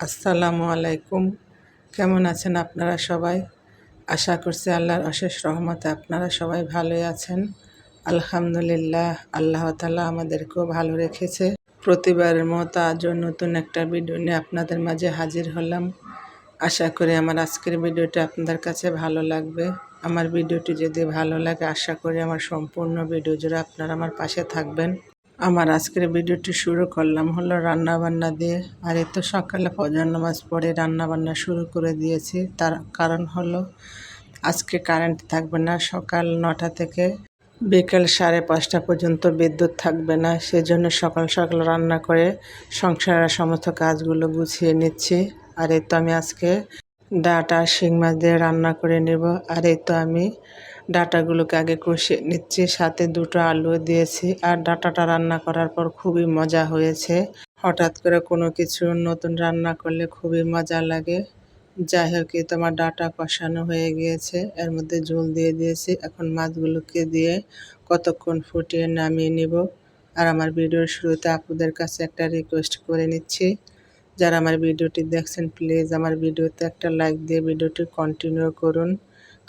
আসসালামু আলাইকুম। কেমন আছেন আপনারা সবাই? আশা করছি আল্লাহর অশেষ রহমতে আপনারা সবাই ভালোই আছেন। আলহামদুলিল্লাহ, আল্লাহ তাআলা আমাদেরকেও ভালো রেখেছে। প্রতিবারের মতো আজও নতুন একটা ভিডিও নিয়ে আপনাদের মাঝে হাজির হলাম। আশা করি আমার আজকের ভিডিওটি আপনাদের কাছে ভালো লাগবে। আমার ভিডিওটি যদি ভালো লাগে, আশা করি আমার সম্পূর্ণ ভিডিও জুড়ে আপনারা আমার পাশে থাকবেন। আমার আজকের ভিডিওটি শুরু করলাম হলো রান্নাবান্না দিয়ে। আর এই তো সকালে ফজর নামাজ পড়ে রান্নাবান্না শুরু করে দিয়েছি। তার কারণ হলো আজকে কারেন্ট থাকবে না, সকাল 9টা থেকে বিকেল 5:30 পর্যন্ত বিদ্যুৎ থাকবে না। সেজন্য সকাল সকাল রান্না করে সংসারের সমস্ত কাজগুলো গুছিয়ে নিচ্ছি। আর এই তো আমি আজকে ডাঁটা শিং মাছ দিয়ে রান্না করে নেব। আর এই তো আমি ডাঁটাগুলোকে আগে কষিয়ে নিচ্ছি, সাথে 2টো আলু দিয়েছি। আর ডাঁটাটা রান্না করার পর খুবই মজা হয়েছে। হঠাৎ করে কোনো কিছু নতুন রান্না করলে খুবই মজা লাগে। যাই হোক, এই তো আমার ডাঁটা কষানো হয়ে গিয়েছে, এর মধ্যে ঝোল দিয়ে দিয়েছি। এখন মাছগুলোকে দিয়ে কতক্ষণ ফুটিয়ে নামিয়ে নিব। আর আমার ভিডিওর শুরুতে আপুদের কাছে একটা রিকোয়েস্ট করে নিচ্ছি, যারা আমার ভিডিওটি দেখছেন প্লিজ আমার ভিডিওতে একটা লাইক দিয়ে ভিডিওটি কন্টিনিউ করুন,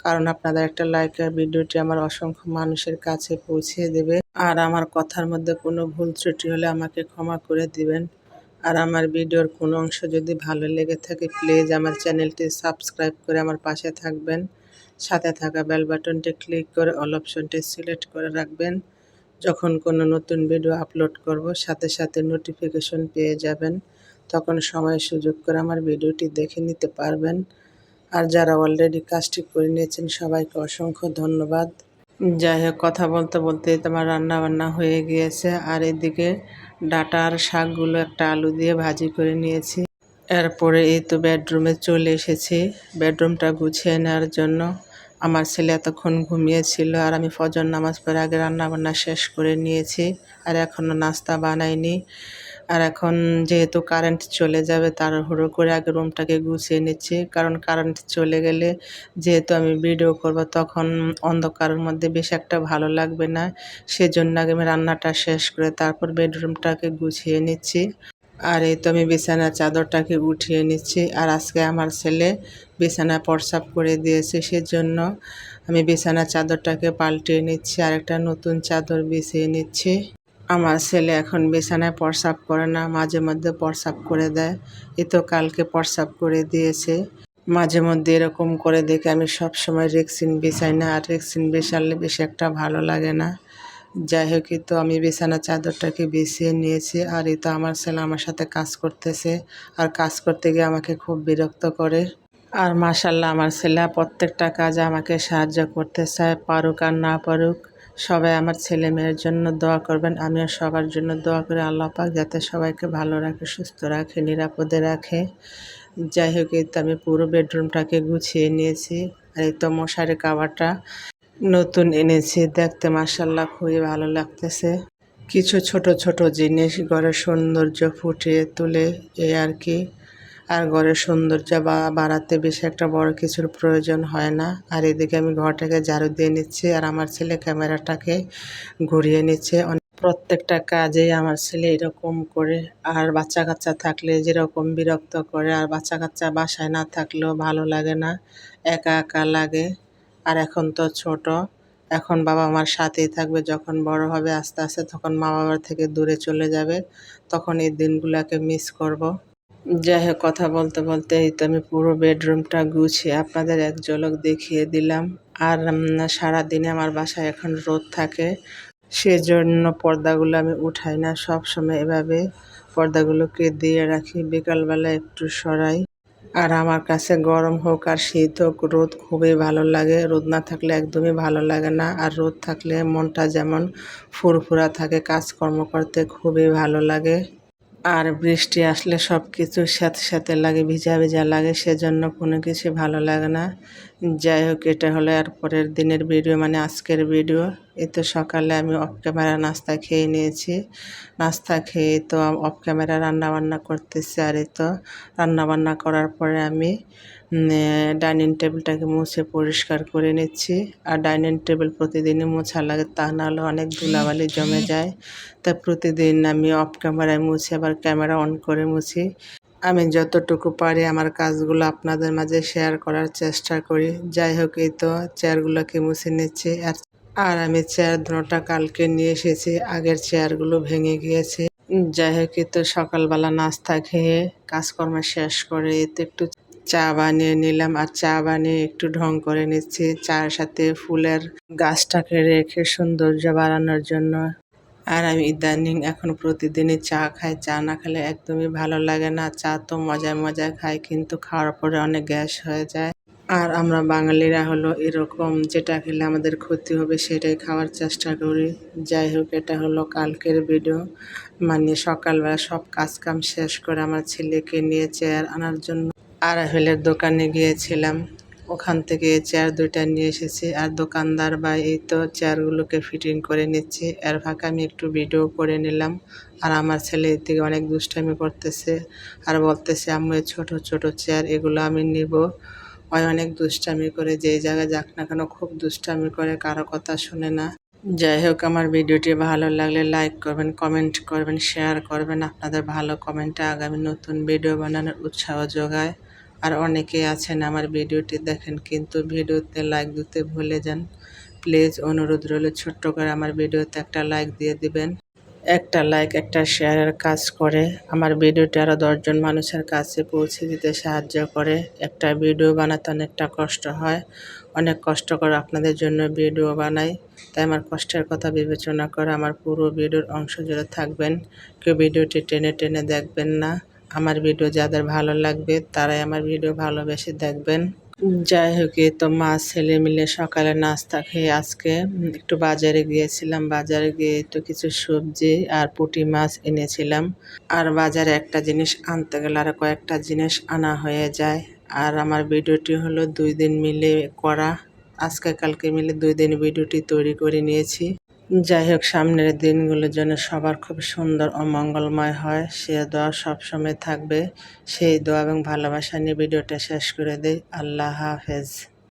কারণ আপনাদের একটা লাইক আর ভিডিওটি আমার অসংখ্য মানুষের কাছে পৌঁছে দেবে। আর আমার কথার মধ্যে কোনো ভুল ত্রুটি হলে আমাকে ক্ষমা করে দিবেন। আর আমার ভিডিওর কোনো অংশ যদি ভালো লেগে থাকে প্লিজ আমার চ্যানেলটি সাবস্ক্রাইব করে আমার পাশে থাকবেন। সাথে থাকা বেল বাটনটি ক্লিক করে অল অপশনটি সিলেক্ট করে রাখবেন। যখন কোনো নতুন ভিডিও আপলোড করব সাথে সাথে নোটিফিকেশন পেয়ে যাবেন। তখন সময় সুযোগ করে আমার ভিডিওটি দেখে নিতে পারবেন। আর যারা অলরেডি কাজটি করে নিয়েছেন সবাইকে অসংখ্য ধন্যবাদ। যাই হোক, কথা বলতে বলতে তোমার রান্না বান্না হয়ে গিয়েছে। আর এদিকে ডাঁটা আর শাকগুলো একটা আলু দিয়ে ভাজি করে নিয়েছি। এরপরে এই তো বেডরুমে চলে এসেছি বেডরুমটা গুছিয়ে নেওয়ার জন্য। আমার ছেলে এতক্ষণ ঘুমিয়েছিল আর আমি ফজর নামাজ পড়ে আগে রান্না বান্না শেষ করে নিয়েছি। আর এখনও নাস্তা বানাইনি। আর এখন যেহেতু কারেন্ট চলে যাবে তাড়াহুড়ো করে আগে রুমটাকে গুছিয়ে নিচ্ছি, কারণ কারেন্ট চলে গেলে যেহেতু আমি ভিডিও করব তখন অন্ধকারের মধ্যে বেশ একটা ভালো লাগবে না। সেজন্য আগে আমি রান্নাটা শেষ করে তারপর বেডরুমটাকে গুছিয়ে নিচ্ছি। আর এই তো আমি বিছানার চাদরটাকে উঠিয়ে নিচ্ছি। আর আজকে আমার ছেলে বিছানা প্রস্রাব করে দিয়েছে, সেজন্য আমি বিছানার চাদরটাকে পাল্টিয়ে নিচ্ছি আর একটা নতুন চাদর বিছিয়ে নিচ্ছি। আমার ছেলে এখন বিছানায় প্রস্রাব করে না, মাঝে মধ্যে প্রস্রাব করে দেয়। এ তো কালকে প্রস্রাব করে দিয়েছে। মাঝে মধ্যে এরকম করে দেখে আমি সবসময় রেক্সিন বিছাই না, আর রেক্সিন বিছালে বেশি একটা ভালো লাগে না। যাই হোক, এই তো আমি বিছানার চাদরটাকে বিছিয়ে নিয়েছি। আর এই তো আমার ছেলে আমার সাথে কাজ করতেছে, আর কাজ করতে গিয়ে আমাকে খুব বিরক্ত করে। আর মাশাল্লাহ আমার ছেলে প্রত্যেকটা কাজে আমাকে সাহায্য করতে চায়, পারুক আর না পারুক। সবাই আমার ছেলে মেয়ের জন্য দোয়া করবেন। আমিও সবার জন্য দোয়া করি আল্লাহ পাক যাতে সবাইকে ভালো রাখে, সুস্থ রাখে, নিরাপদে রাখে। যাই হোক, এই তো আমি পুরো বেডরুমটাকে গুছিয়ে নিয়েছি। আর এই তো মশারি কাভারটা নতুন এনেছি, দেখতে মাশাল্লাহ খুবই ভালো লাগতেছে। কিছু ছোট ছোট জিনিস ঘরের সৌন্দর্য ফুটিয়ে তোলে, এই আর কি। আর ঘরের সৌন্দর্য বাড়াতে বেশি একটা বড় কিছুর প্রয়োজন হয় না। আর এদিকে আমি ঘরটাকে ঝাড়ু দিয়ে নিচ্ছি আর আমার ছেলে ক্যামেরাটাকে ঘুরিয়ে নিচ্ছে। প্রত্যেকটা কাজেই আমার ছেলে এরকম করে। আর বাচ্চা কাচ্চা থাকলে যেরকম বিরক্ত করে, আর বাচ্চা কাচ্চা বাসায় না থাকলেও ভালো লাগে না, একা একা লাগে। আর এখন তো ছোট, এখন বাবা মার সাথেই থাকবে। যখন বড় হবে আস্তে আস্তে তখন মা বাবার থেকে দূরে চলে যাবে, তখন এই দিনগুলোকে মিস করব। যাই হোক, কথা বলতে বলতে এই তো আমি পুরো বেডরুমটা গুছিয়ে আপনাদের এক ঝলক দেখিয়ে দিলাম। আর সারাদিনে আমার বাসায় এখন রোদ থাকে, সেজন্য পর্দাগুলো আমি উঠাই না, সব সময় এভাবে পর্দাগুলোকে দিয়ে রাখি, বিকালবেলা একটু সরাই। আর আমার কাছে গরম হোক আর শীত হোক রোদ খুবই ভালো লাগে। রোদ না থাকলে একদমই ভালো লাগে না। আর রোদ থাকলে মনটা যেমন ফুরফুরা থাকে, কাজকর্ম করতে খুবই ভালো লাগে। আর বৃষ্টি আসলে সব কিছুর সাথে সাথে লাগে, ভিজা ভিজা লাগে, সেজন্য কোনো কিছু ভালো লাগে না। যাই হোক, এটা হলো আর পরের দিনের ভিডিও, মানে আজকের ভিডিও। এই তো সকালে আমি অফ ক্যামেরা নাস্তা খেয়ে নিয়েছি। নাস্তা খেয়ে তো অফ ক্যামেরা রান্নাবান্না করতেছি। আর এই তো রান্নাবান্না করার পরে আমি ডাইনিং টেবিলটাকে মুছে পরিষ্কার করে নিচ্ছি। আর ডাইনিং টেবিল প্রতিদিনই মোছা লাগে, তা নাহলে অনেক ধুলাবালি জমে যায়। তা প্রতিদিন আমি অফ ক্যামেরায় মুছি, আবার ক্যামেরা অন করে মুছি। আমি যতটুকু পারি আমার কাজগুলো আপনাদের মাঝে শেয়ার করার চেষ্টা করি। যাই হোক, এই তো চেয়ারগুলোকে মুছে নিচ্ছি। আর আমি চেয়ার দুটা কালকে নিয়ে এসেছি, আগের চেয়ারগুলো ভেঙে গিয়েছে। যাই হোক, এই তো সকালবেলা নাস্তা খেয়ে কাজকর্ম শেষ করে এই তো একটু চা বানিয়ে নিলাম, আর চা বানিয়ে একটু ঢং করে নিচ্ছি চায়ের সাথে ফুলের গাছটাকে রেখে সৌন্দর্য বাড়ানোর জন্য। আর আমি ইদানিং এখন প্রতিদিনই চা খাই, চা না খেলে একদমই ভালো লাগে না। চা তো মজায় মজায় খাই, কিন্তু খাওয়ার পরে অনেক গ্যাস হয়ে যায়। আর আমরা বাঙালিরা হলো এরকম, যেটা খেলে আমাদের ক্ষতি হবে সেটাই খাওয়ার চেষ্টা করি। যাই হোক, এটা হলো কালকের ভিডিও। মানে সকালবেলা সব কাজকাম শেষ করে আমার ছেলেকে নিয়ে চেয়ার আনার জন্য আরাফেলের দোকানে গিয়েছিলাম। ওখান থেকে চেয়ার দুইটা নিয়ে এসেছি, আর দোকানদার ভাই এই তো চেয়ারগুলোকে ফিটিং করে নিচ্ছে। এর ফাঁকে আমি একটু ভিডিও করে নিলাম। আর আমার ছেলে এর থেকে অনেক দুষ্টামি করতেছে আর বলতেছে, আম্মু এই ছোট ছোট চেয়ার এগুলো আমি নিব। ওই অনেক দুষ্টামি করে, যেই জায়গায় যাক না কেন খুব দুষ্টামি করে, কারো কথা শুনে না। যাই হোক, আমার ভিডিওটি ভালো লাগলে লাইক করবেন, কমেন্ট করবেন, শেয়ার করবেন। আপনাদের ভালো কমেন্টে আগামী নতুন ভিডিও বানানোর উৎসাহ যোগায়। আর অনেকেই আছেন আমার ভিডিওটি দেখেন কিন্তু ভিডিওতে লাইক দিতে ভুলে যান। প্লিজ অনুরোধ রইল, ছোট্ট করে আমার ভিডিওতে একটা লাইক দিয়ে দিবেন। একটা লাইক একটা শেয়ারের কাজ করে আমার ভিডিওটি আরও 10জন মানুষের কাছে পৌঁছে দিতে সাহায্য করে। একটা ভিডিও বানাতে অনেকটা কষ্ট হয়, অনেক কষ্ট করে আপনাদের জন্য ভিডিও বানাই। তাই আমার কষ্টের কথা বিবেচনা করে আমার পুরো ভিডিওর অংশ জুড়ে থাকবেন। কেউ ভিডিওটি টেনে টেনে দেখবেন না। আমার ভিডিও যাদের ভালো লাগবে তারাই আমার ভিডিও ভালোবেসে দেখবেন। যাই হোক, এই তো মা ছেলে মিলে সকালে নাস্তা খেয়ে আজকে একটু বাজারে গিয়েছিলাম। বাজারে গিয়ে তো কিছু সবজি আর পুঁটি মাছ এনেছিলাম। আর বাজারে একটা জিনিস আনতে গেলে আর কয়েকটা জিনিস আনা হয়ে যায়। আর আমার ভিডিওটি হলো 2 দিন মিলে করা। আজকে কালকে মিলে 2 দিন ভিডিওটি তৈরি করে নিয়েছি। যাই হোক, সামনের দিনগুলো যেন সবার খুব সুন্দর ও মঙ্গলময় হয়, সে দোয়া সবসময় থাকবে। সেই দোয়া এবং ভালোবাসা নিয়ে ভিডিওটা শেষ করে দেই। আল্লাহ হাফেজ।